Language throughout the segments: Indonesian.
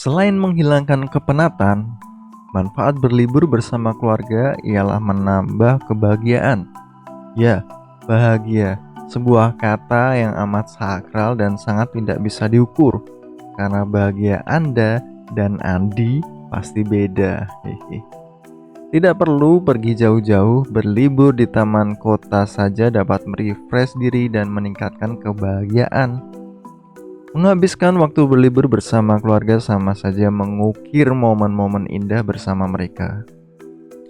Selain menghilangkan kepenatan, manfaat berlibur bersama keluarga ialah menambah kebahagiaan. Ya, bahagia, sebuah kata yang amat sakral dan sangat tidak bisa diukur. Karena bahagia Anda dan Andi pasti beda. Hehe. Tidak perlu pergi jauh-jauh, berlibur di taman kota saja dapat merefresh diri dan meningkatkan kebahagiaan. Menghabiskan waktu berlibur bersama keluarga sama saja mengukir momen-momen indah bersama mereka.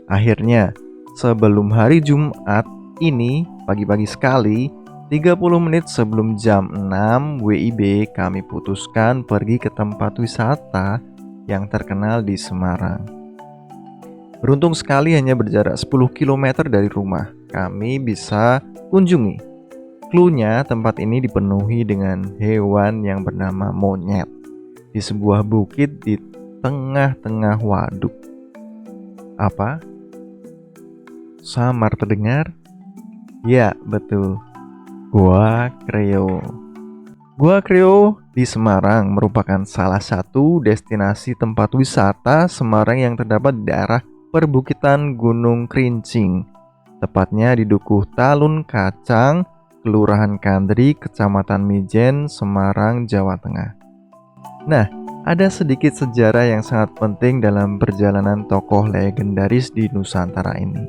Akhirnya, sebelum hari Jumat ini, pagi-pagi sekali, 30 menit sebelum jam 6 WIB, kami putuskan pergi ke tempat wisata yang terkenal di Semarang. Beruntung sekali hanya berjarak 10 km dari rumah, kami bisa kunjungi. Cluenya, tempat ini dipenuhi dengan hewan yang bernama monyet di sebuah bukit di tengah-tengah waduk. Apa? Samar terdengar? Ya, betul. Gua Kreo. Gua Kreo di Semarang merupakan salah satu destinasi tempat wisata Semarang yang terdapat di daerah perbukitan Gunung Krincing, tepatnya di Dukuh Talun Kacang, Kelurahan Kandri, Kecamatan Mijen, Semarang, Jawa Tengah. Nah, ada sedikit sejarah yang sangat penting dalam perjalanan tokoh legendaris di Nusantara ini.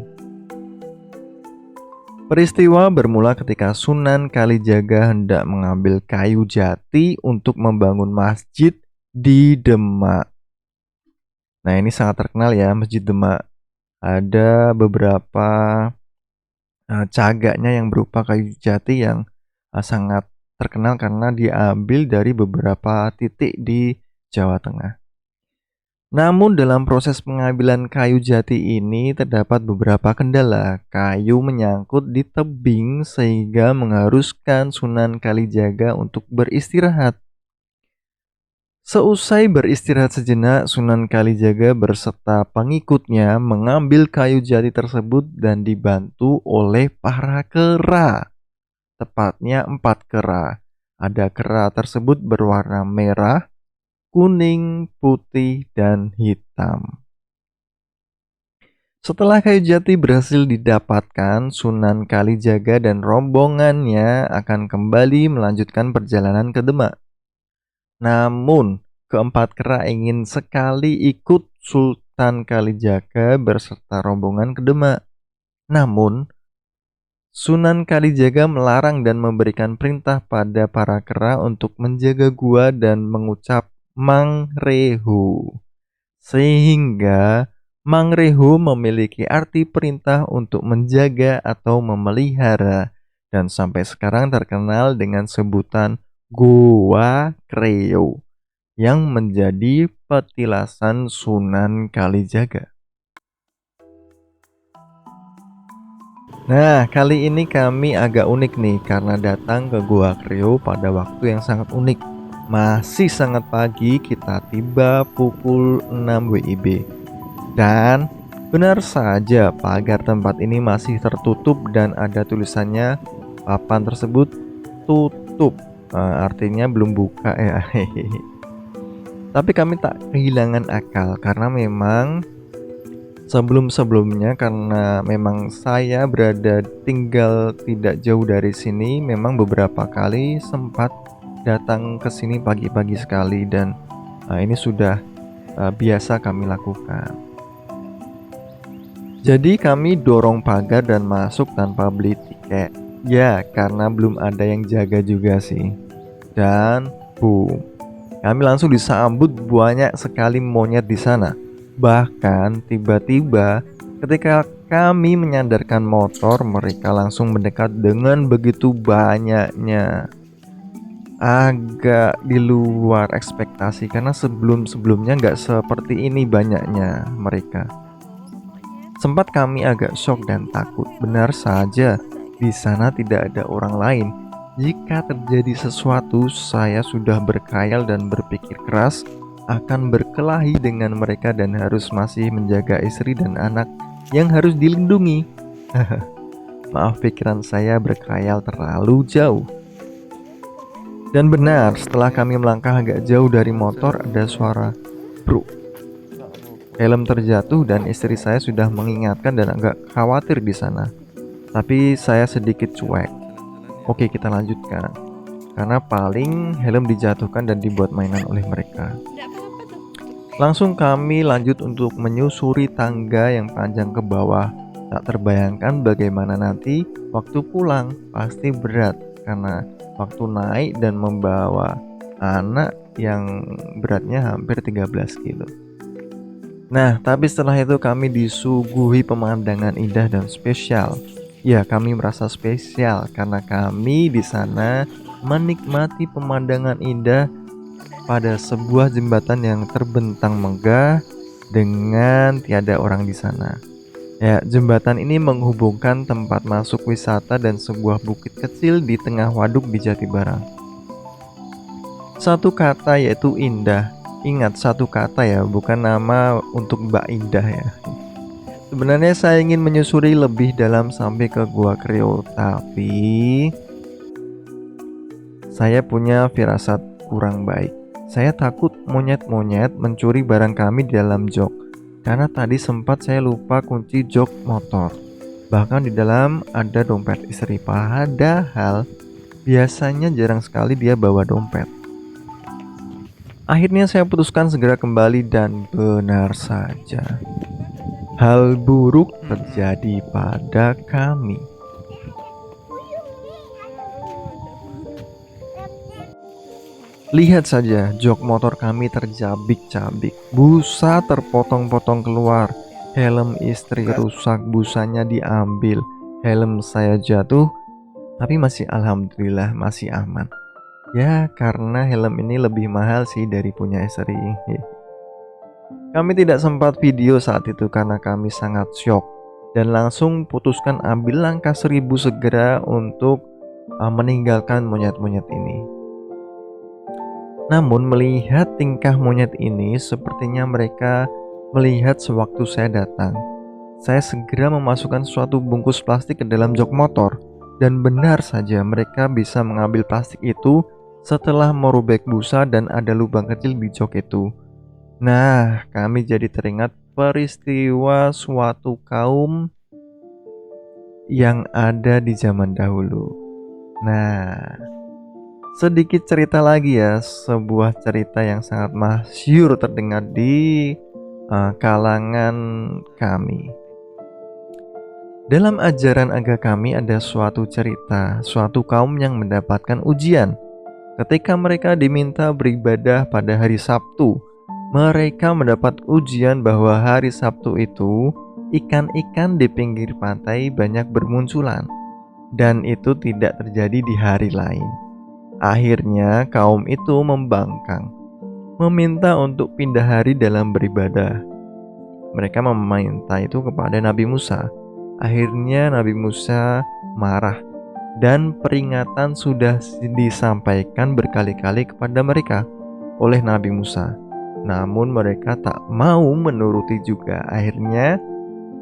Peristiwa bermula ketika Sunan Kalijaga hendak mengambil kayu jati untuk membangun masjid di Demak. Nah, ini sangat terkenal ya, Masjid Demak. Ada beberapa cagaknya yang berupa kayu jati yang sangat terkenal karena diambil dari beberapa titik di Jawa Tengah. Namun dalam proses pengambilan kayu jati ini terdapat beberapa kendala. Kayu menyangkut di tebing sehingga mengharuskan Sunan Kalijaga untuk beristirahat. Seusai beristirahat sejenak, Sunan Kalijaga berserta pengikutnya mengambil kayu jati tersebut dan dibantu oleh para kera. Tepatnya 4 kera. Ada kera tersebut berwarna merah, kuning, putih, dan hitam. Setelah kayu jati berhasil didapatkan, Sunan Kalijaga dan rombongannya akan kembali melanjutkan perjalanan ke Demak. Namun, keempat kera ingin sekali ikut Sultan Kalijaga berserta rombongan ke Demak. Namun, Sunan Kalijaga melarang dan memberikan perintah pada para kera untuk menjaga gua dan mengucap Mangrehu. Sehingga Mangrehu memiliki arti perintah untuk menjaga atau memelihara dan sampai sekarang terkenal dengan sebutan Goa Kreo yang menjadi petilasan Sunan Kalijaga. Nah, kali ini kami agak unik nih karena datang ke Goa Kreo pada waktu yang sangat unik. Masih sangat pagi, kita tiba pukul 6 WIB. Dan benar saja pagar tempat ini masih tertutup dan ada tulisannya papan tersebut tutup. Artinya belum buka ya. Tapi kami tak kehilangan akal karena memang sebelum-sebelumnya karena memang saya tinggal tidak jauh dari sini, memang beberapa kali sempat datang ke sini pagi-pagi sekali dan ini sudah biasa kami lakukan. Jadi kami dorong pagar dan masuk tanpa beli tiket. Ya, karena belum ada yang jaga juga sih. Dan boom, kami langsung disambut banyak sekali monyet di sana. Bahkan tiba-tiba ketika kami menyandarkan motor, mereka langsung mendekat dengan begitu banyaknya. Agak di luar ekspektasi karena sebelum-sebelumnya nggak seperti ini banyaknya mereka. Sempat kami agak shock dan takut. Benar saja, di sana tidak ada orang lain. Jika terjadi sesuatu, saya sudah berkhayal dan berpikir keras akan berkelahi dengan mereka dan harus masih menjaga istri dan anak yang harus dilindungi. Maaf, pikiran saya berkhayal terlalu jauh. Dan benar, setelah kami melangkah agak jauh dari motor, ada suara Bro, helm terjatuh dan istri saya sudah mengingatkan dan agak khawatir di sana. Tapi saya sedikit cuek. Oke, kita lanjutkan. Karena paling helm dijatuhkan dan dibuat mainan oleh mereka. Langsung kami lanjut untuk menyusuri tangga yang panjang ke bawah. Tak terbayangkan bagaimana nanti waktu pulang, pasti berat karena waktu naik dan membawa anak yang beratnya hampir 13 kilo. Nah, tapi setelah itu kami disuguhi pemandangan indah dan spesial. Ya, kami merasa spesial karena kami di sana menikmati pemandangan indah pada sebuah jembatan yang terbentang megah dengan tiada orang di sana. Ya, jembatan ini menghubungkan tempat masuk wisata dan sebuah bukit kecil di tengah waduk di Jatibarang. Satu kata yaitu indah. Ingat, satu kata ya, bukan nama untuk Mbak Indah ya. Sebenarnya saya ingin menyusuri lebih dalam sampai ke Gua Kreo, tapi saya punya firasat kurang baik. Saya takut monyet-monyet mencuri barang kami di dalam jok. Karena tadi sempat saya lupa kunci jok motor. Bahkan di dalam ada dompet istri, padahal biasanya jarang sekali dia bawa dompet. Akhirnya saya putuskan segera kembali dan benar saja, hal buruk terjadi pada kami. Lihat saja, jok motor kami terjabik-cabik, busa terpotong-potong keluar, helm istri rusak, busanya diambil, helm saya jatuh, tapi masih alhamdulillah masih aman. Ya, karena helm ini lebih mahal sih dari punya istri. Kami tidak sempat video saat itu karena kami sangat syok dan langsung putuskan ambil langkah 1000 segera untuk meninggalkan monyet-monyet ini. Namun melihat tingkah monyet ini, sepertinya mereka melihat sewaktu saya datang. Saya segera memasukkan suatu bungkus plastik ke dalam jok motor, dan benar saja mereka bisa mengambil plastik itu setelah merobek busa dan ada lubang kecil di jok itu. Nah, kami jadi teringat peristiwa suatu kaum yang ada di zaman dahulu. Nah, sedikit cerita lagi ya, sebuah cerita yang sangat masyhur terdengar di kalangan kami. Dalam ajaran agama kami ada suatu cerita, suatu kaum yang mendapatkan ujian. Ketika mereka diminta beribadah pada hari Sabtu, mereka mendapat ujian bahwa hari Sabtu itu ikan-ikan di pinggir pantai banyak bermunculan, dan itu tidak terjadi di hari lain. Akhirnya kaum itu membangkang, meminta untuk pindah hari dalam beribadah. Mereka meminta itu kepada Nabi Musa. Akhirnya Nabi Musa marah dan peringatan sudah disampaikan berkali-kali kepada mereka oleh Nabi Musa. Namun mereka tak mau menuruti juga. Akhirnya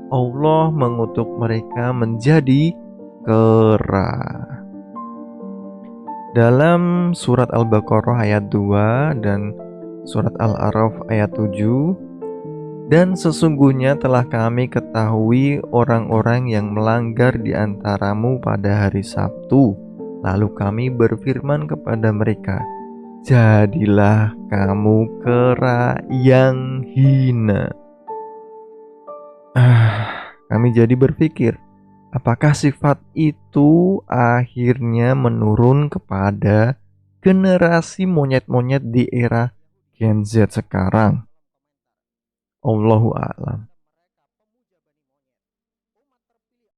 Allah mengutuk mereka menjadi kera. Dalam surat Al-Baqarah ayat 2 dan surat Al-A'raf ayat 7, dan sesungguhnya telah kami ketahui orang-orang yang melanggar di antaramu pada hari Sabtu. Lalu kami berfirman kepada mereka, jadilah kamu kera yang hina. Kami jadi berpikir, apakah sifat itu akhirnya menurun kepada generasi monyet-monyet di era Gen Z sekarang? Allahu a'lam.